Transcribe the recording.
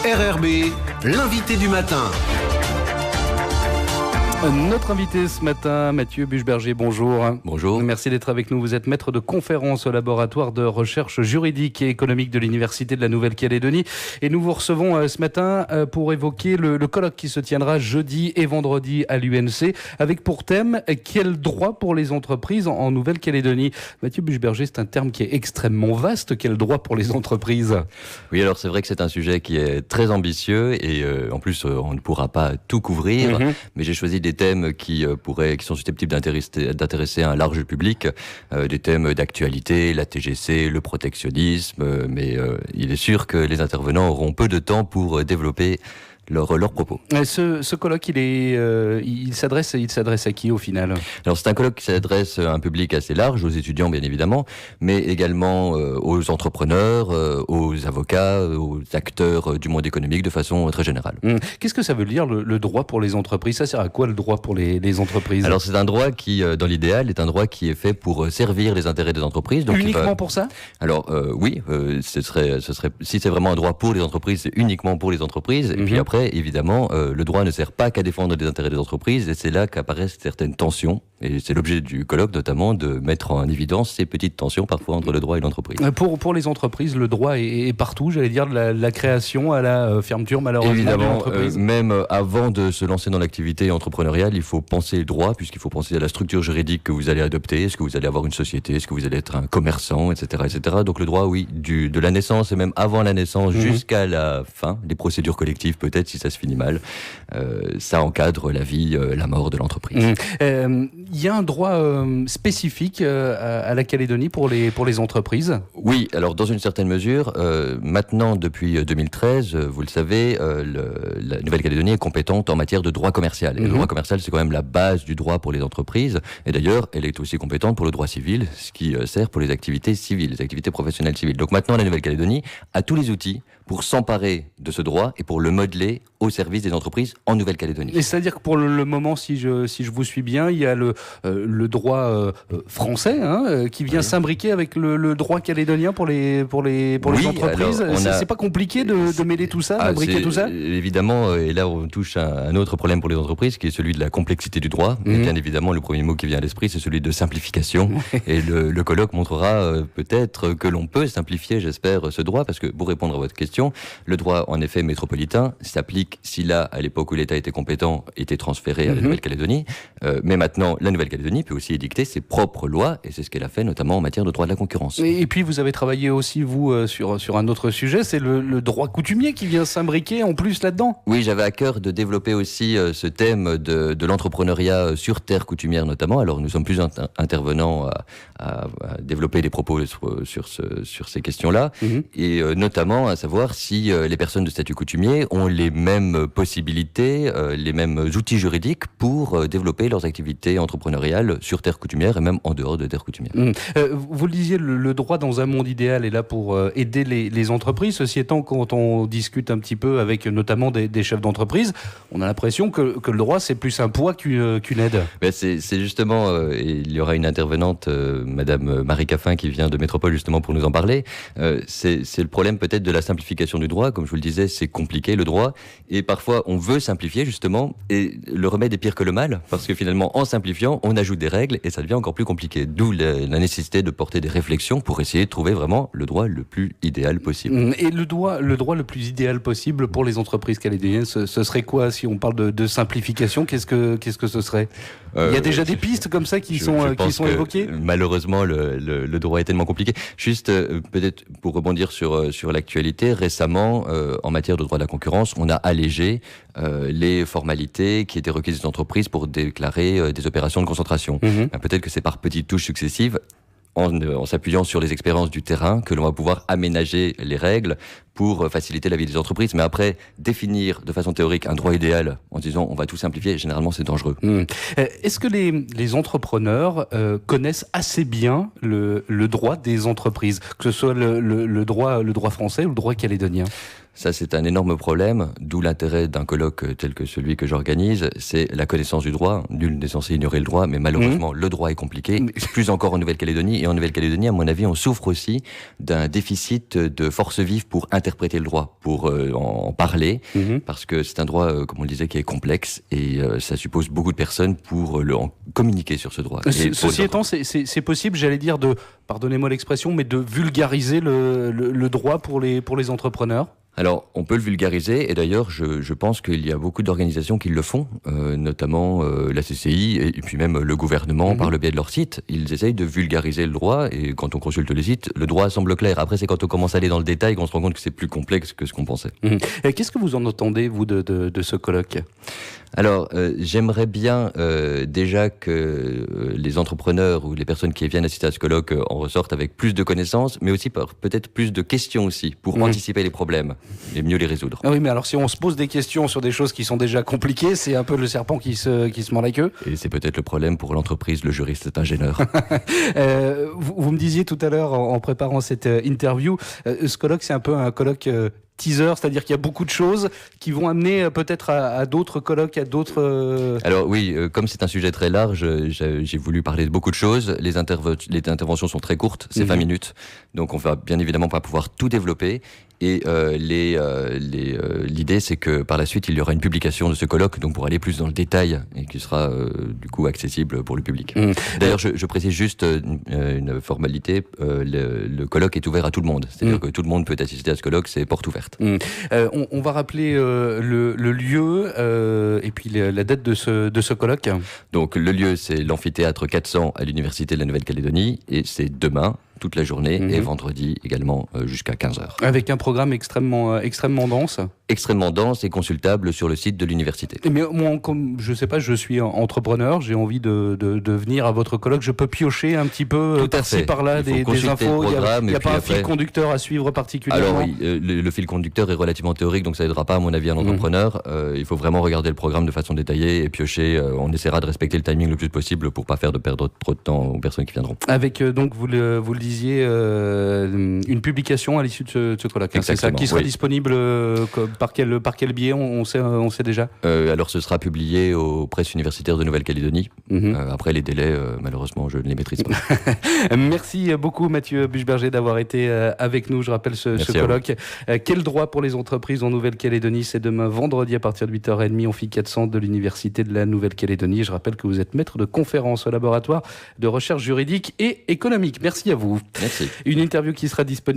RRB, l'invité du matin. Notre invité ce matin, Mathieu Bucheberger, bonjour. Bonjour. Merci d'être avec nous. Vous êtes maître de conférence au laboratoire de recherche juridique et économique de l'Université de la Nouvelle-Calédonie. Et nous vous recevons ce matin pour évoquer le colloque qui se tiendra jeudi et vendredi à l'UNC, avec pour thème « Quel droit pour les entreprises en Nouvelle-Calédonie ?» Mathieu Bucheberger, c'est un terme qui est extrêmement vaste. Quel droit pour les entreprises ? Oui, alors c'est vrai que c'est un sujet qui est très ambitieux et en plus on ne pourra pas tout couvrir, mais j'ai choisi des thèmes qui sont susceptibles d'intéresser un large public, des thèmes d'actualité, la TGC, le protectionnisme, mais il est sûr que les intervenants auront peu de temps pour développer leurs propos. Ce colloque, il s'adresse à qui au final ? Alors c'est un colloque qui s'adresse à un public assez large, aux étudiants bien évidemment, mais également aux entrepreneurs, aux avocats, aux acteurs du monde économique de façon très générale. Qu'est-ce que ça veut dire le droit pour les entreprises ? Ça sert à quoi le droit pour les entreprises ? Alors c'est un droit qui, dans l'idéal, est un droit qui est fait pour servir les intérêts des entreprises. Donc uniquement pour ça ? Alors oui, ce serait si c'est vraiment un droit pour les entreprises, c'est uniquement pour les entreprises. Et puis après, évidemment, le droit ne sert pas qu'à défendre les intérêts des entreprises, et c'est là qu'apparaissent certaines tensions. Et c'est l'objet du colloque, notamment, de mettre en évidence ces petites tensions parfois entre le droit et l'entreprise. Pour les entreprises, le droit est partout, j'allais dire, de la création à la fermeture, malheureusement, évidemment, de l'entreprise. Même avant de se lancer dans l'activité entrepreneuriale, il faut penser le droit, puisqu'il faut penser à la structure juridique que vous allez adopter. Est-ce que vous allez avoir une société ? Est-ce que vous allez être un commerçant, etc., etc. Donc le droit, oui, de la naissance et même avant la naissance jusqu'à la fin, les procédures collectives peut-être, si ça se finit mal, ça encadre la vie, la mort de l'entreprise. Il y a un droit spécifique à la Calédonie pour les entreprises ? Oui, alors dans une certaine mesure, maintenant depuis 2013, vous le savez, la Nouvelle-Calédonie est compétente en matière de droit commercial. Et le droit commercial, c'est quand même la base du droit pour les entreprises. Et d'ailleurs, elle est aussi compétente pour le droit civil, ce qui sert pour les activités civiles, les activités professionnelles civiles. Donc maintenant, la Nouvelle-Calédonie a tous les outils pour s'emparer de ce droit et pour le modeler au service des entreprises en Nouvelle-Calédonie. Et c'est-à-dire que pour le moment, si je vous suis bien, il y a le droit français qui vient s'imbriquer avec le droit calédonien pour les entreprises. C'est pas compliqué de mêler tout ça, d'imbriquer tout ça ? Évidemment, et là on touche à un autre problème pour les entreprises qui est celui de la complexité du droit. Et bien évidemment, le premier mot qui vient à l'esprit, c'est celui de simplification. Et le colloque montrera peut-être que l'on peut simplifier, j'espère, ce droit, parce que pour répondre à votre question, le droit en effet métropolitain s'applique si là, à l'époque où l'État était compétent, était transféré à la Nouvelle-Calédonie. Mais maintenant, la Nouvelle-Calédonie peut aussi édicter ses propres lois, et c'est ce qu'elle a fait notamment en matière de droit de la concurrence. Et puis vous avez travaillé aussi, vous, sur un autre sujet, c'est le droit coutumier qui vient s'imbriquer en plus là-dedans. Oui, j'avais à cœur de développer aussi ce thème de l'entrepreneuriat sur terre coutumière notamment. Alors nous sommes plus intervenants à développer des propos sur ces questions-là, et notamment à savoir si les personnes de statut coutumier ont les mêmes possibilités, les mêmes outils juridiques pour développer leurs activités entrepreneuriales sur terre coutumière et même en dehors de terre coutumière. Vous le disiez, le droit dans un monde idéal est là pour aider les entreprises. Ceci étant, quand on discute un petit peu avec notamment des chefs d'entreprise, on a l'impression que le droit c'est plus un poids qu'une aide. Mais c'est justement, et il y aura une intervenante, Madame Marie Caffin, qui vient de Métropole justement pour nous en parler. C'est le problème peut-être de la simplification du droit. Comme je vous le disais, c'est compliqué le droit. Et parfois, on veut simplifier, justement, et le remède est pire que le mal, parce que finalement, en simplifiant, on ajoute des règles, et ça devient encore plus compliqué. D'où la nécessité de porter des réflexions pour essayer de trouver vraiment le droit le plus idéal possible. Et le droit le plus idéal possible pour les entreprises calédoniennes, ce serait quoi, si on parle de simplification ? Qu'est-ce que ce serait ? Il y a déjà des pistes comme ça qui sont évoquées ? Malheureusement, le droit est tellement compliqué. Juste, peut-être, pour rebondir sur l'actualité, récemment, en matière de droit de la concurrence, on a allégé les formalités qui étaient requises des entreprises pour déclarer des opérations de concentration. Peut-être que c'est par petites touches successives, en s'appuyant sur les expériences du terrain, que l'on va pouvoir aménager les règles pour faciliter la vie des entreprises. Mais après, définir de façon théorique un droit idéal en disant on va tout simplifier, généralement c'est dangereux. Est-ce que les entrepreneurs connaissent assez bien le droit des entreprises, que ce soit le droit français ou le droit calédonien ? Ça, c'est un énorme problème, d'où l'intérêt d'un colloque tel que celui que j'organise, c'est la connaissance du droit. Nul n'est censé ignorer le droit, mais malheureusement, le droit est compliqué, plus encore en Nouvelle-Calédonie. Et en Nouvelle-Calédonie, à mon avis, on souffre aussi d'un déficit de force vive pour interpréter interpréter le droit, pour en parler, parce que c'est un droit, comme on le disait, qui est complexe et ça suppose beaucoup de personnes pour en communiquer sur ce droit. Ceci étant, c'est possible, j'allais dire, pardonnez-moi l'expression, mais de vulgariser le droit pour les entrepreneurs. Alors, on peut le vulgariser, et d'ailleurs, je pense qu'il y a beaucoup d'organisations qui le font, notamment la CCI, et puis même le gouvernement, par le biais de leur site. Ils essayent de vulgariser le droit, et quand on consulte les sites, le droit semble clair. Après, c'est quand on commence à aller dans le détail qu'on se rend compte que c'est plus complexe que ce qu'on pensait. Qu'est-ce que vous en entendez, vous, de ce colloque ? Alors, j'aimerais bien déjà que les entrepreneurs ou les personnes qui viennent assister à ce colloque en ressortent avec plus de connaissances, mais aussi peut-être plus de questions aussi, pour anticiper les problèmes et mieux les résoudre. Ah oui, mais alors si on se pose des questions sur des choses qui sont déjà compliquées, c'est un peu le serpent qui se mord la queue. Et c'est peut-être le problème pour l'entreprise, le juriste est ingénieur. Vous me disiez tout à l'heure, en préparant cette interview, ce colloque, c'est un peu un colloque teaser, c'est-à-dire qu'il y a beaucoup de choses qui vont amener peut-être à d'autres colloques, à d'autres... Alors oui, comme c'est un sujet très large, j'ai voulu parler de beaucoup de choses. Les interventions sont très courtes, c'est 20 minutes, donc on va bien évidemment pas pouvoir tout développer. Et l'idée, c'est que par la suite, il y aura une publication de ce colloque, donc pour aller plus dans le détail, et qui sera du coup accessible pour le public. D'ailleurs, je précise juste une formalité, le colloque est ouvert à tout le monde, c'est-à-dire que tout le monde peut assister à ce colloque, c'est porte ouverte. On va rappeler le lieu et puis la date de ce colloque. Donc le lieu, c'est l'amphithéâtre 400 à l'Université de la Nouvelle-Calédonie, et c'est demain, toute la journée, et vendredi également jusqu'à 15h. Avec un programme extrêmement dense. Extrêmement dense et consultable sur le site de l'université. Mais moi, comme je sais pas, je suis entrepreneur, j'ai envie de venir à votre colloque, je peux piocher un petit peu par-ci par-là des infos. Il n'y a pas un fil conducteur à suivre particulièrement. Alors oui, le fil conducteur est relativement théorique, donc ça aidera pas à mon avis un entrepreneur. Il faut vraiment regarder le programme de façon détaillée et piocher. On essaiera de respecter le timing le plus possible pour pas faire perdre trop de temps aux personnes qui viendront. Avec donc vous le disiez, une publication à l'issue de ce colloque. C'est ça qui sera disponible par quel biais on sait déjà. Alors ce sera publié aux presses universitaires de Nouvelle-Calédonie. Après les délais, malheureusement, je ne les maîtrise pas. Merci beaucoup Mathieu Buchberger d'avoir été avec nous. Je rappelle ce colloque. Quel droit pour les entreprises en Nouvelle-Calédonie ? C'est demain vendredi à partir de 8h30 au FI 400 de l'Université de la Nouvelle-Calédonie. Je rappelle que vous êtes maître de conférence au laboratoire de recherche juridique et économique. Merci à vous. Merci. Une interview qui sera disponible